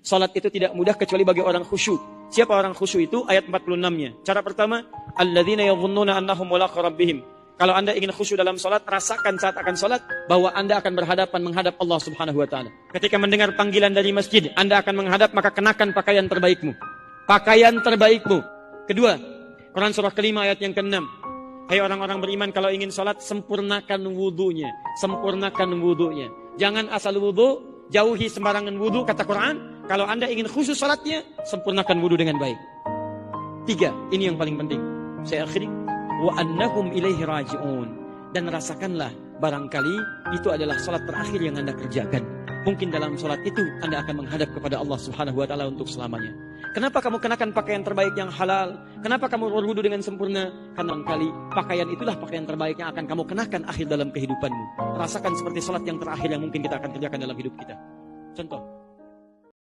Salat itu tidak mudah kecuali bagi orang khusyuk. Siapa orang khusyuk itu? Ayat 46-nya. Cara pertama, alladzina yadhunnuna annahum mulaqu rabbihim. Kalau Anda ingin khusyuk dalam salat, rasakan saat akan salat bahwa Anda akan berhadapan menghadap Allah Subhanahu wa taala. Ketika mendengar panggilan dari masjid, Anda akan menghadap, maka kenakan pakaian terbaikmu. Pakaian terbaikmu. Kedua, Quran surah kelima ayat yang ke-6. Hai orang-orang beriman, kalau ingin salat, sempurnakan wudunya. Sempurnakan wudunya. Jangan asal wudu, jauhi sembarangan wudu, kata Quran. Kalau Anda ingin khusyuk salatnya, sempurnakan wudu dengan baik. 3, ini yang paling penting. Saya akhiri. Wa annahum ilaihi raji'un. Dan rasakanlah, barangkali itu adalah salat terakhir yang Anda kerjakan. Mungkin dalam salat itu Anda akan menghadap kepada Allah Subhanahu wa taala untuk selamanya. Kenapa kamu kenakan pakaian terbaik yang halal? Kenapa kamu berwudu dengan sempurna? Karena barangkali pakaian itulah pakaian terbaik yang akan kamu kenakan akhir dalam kehidupanmu. Rasakan seperti salat yang terakhir yang mungkin kita akan kerjakan dalam hidup kita. Contoh,